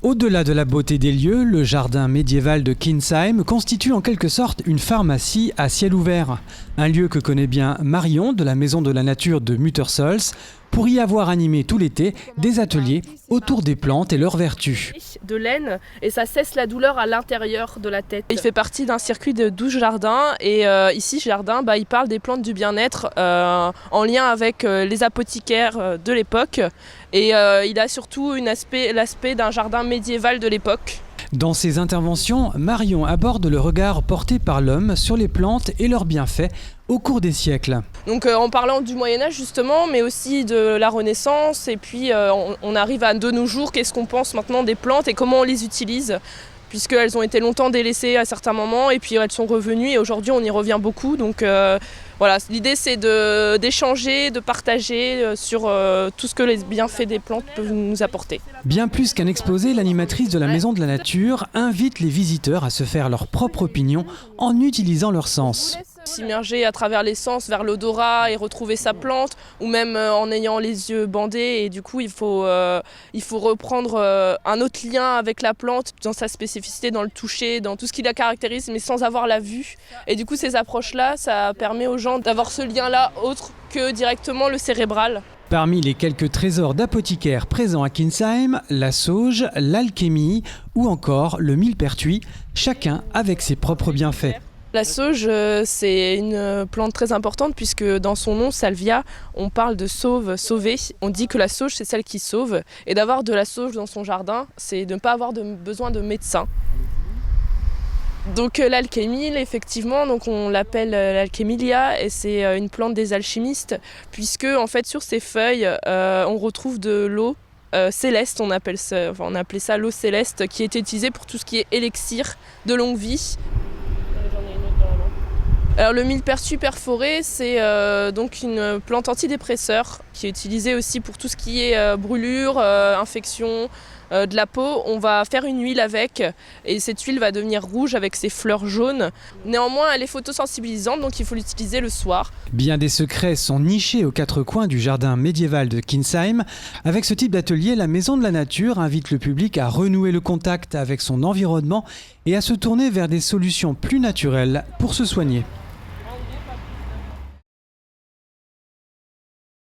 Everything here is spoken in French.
Au-delà de la beauté des lieux, le jardin médiéval de Kinsheim constitue en quelque sorte une pharmacie à ciel ouvert. Un lieu que connaît bien Marion de la Maison de la Nature de Muttersols pour y avoir animé tout l'été des ateliers autour des plantes et leurs vertus. De laine et ça cesse la douleur à l'intérieur de la tête. Il fait partie d'un circuit de 12 jardins et ici jardin, il parle des plantes du bien-être en lien avec les apothicaires de l'époque et il a surtout l'aspect d'un jardin médiéval de l'époque. Dans ses interventions, Marion aborde le regard porté par l'homme sur les plantes et leurs bienfaits au cours des siècles. Donc en parlant du Moyen-Âge justement, mais aussi de la Renaissance, et puis on arrive à de nos jours, qu'est-ce qu'on pense maintenant des plantes et comment on les utilise, puisqu'elles ont été longtemps délaissées à certains moments, et puis elles sont revenues, et aujourd'hui on y revient beaucoup. Donc voilà, l'idée c'est d'échanger, de partager sur tout ce que les bienfaits des plantes peuvent nous apporter. Bien plus qu'un exposé, l'animatrice de la Maison de la Nature invite les visiteurs à se faire leur propre opinion en utilisant leur sens. S'immerger à travers les sens vers l'odorat et retrouver sa plante, ou même en ayant les yeux bandés, et du coup il faut reprendre un autre lien avec la plante dans sa spécificité, dans le toucher, dans tout ce qui la caractérise, mais sans avoir la vue. Et du coup ces approches-là, ça permet aux gens d'avoir ce lien-là autre que directement le cérébral. Parmi les quelques trésors d'apothicaires présents à Kinsheim, la sauge, l'alchémie ou encore le millepertuis, chacun avec ses propres bienfaits. La sauge, c'est une plante très importante puisque dans son nom, salvia, on parle de sauve, sauver. On dit que la sauge, c'est celle qui sauve. Et d'avoir de la sauge dans son jardin, c'est de ne pas avoir besoin de médecin. Donc l'alchémie, effectivement, donc on l'appelle l'alchémilia et c'est une plante des alchimistes puisque en fait sur ses feuilles, on retrouve de l'eau céleste, on appelait ça l'eau céleste, qui était utilisée pour tout ce qui est élixir de longue vie. Alors le millepertuis perforé, c'est donc une plante antidépresseur qui est utilisée aussi pour tout ce qui est brûlure, infection de la peau. On va faire une huile avec et cette huile va devenir rouge avec ses fleurs jaunes. Néanmoins, elle est photosensibilisante, donc il faut l'utiliser le soir. Bien des secrets sont nichés aux quatre coins du jardin médiéval de Kinsheim. Avec ce type d'atelier, la Maison de la Nature invite le public à renouer le contact avec son environnement et à se tourner vers des solutions plus naturelles pour se soigner.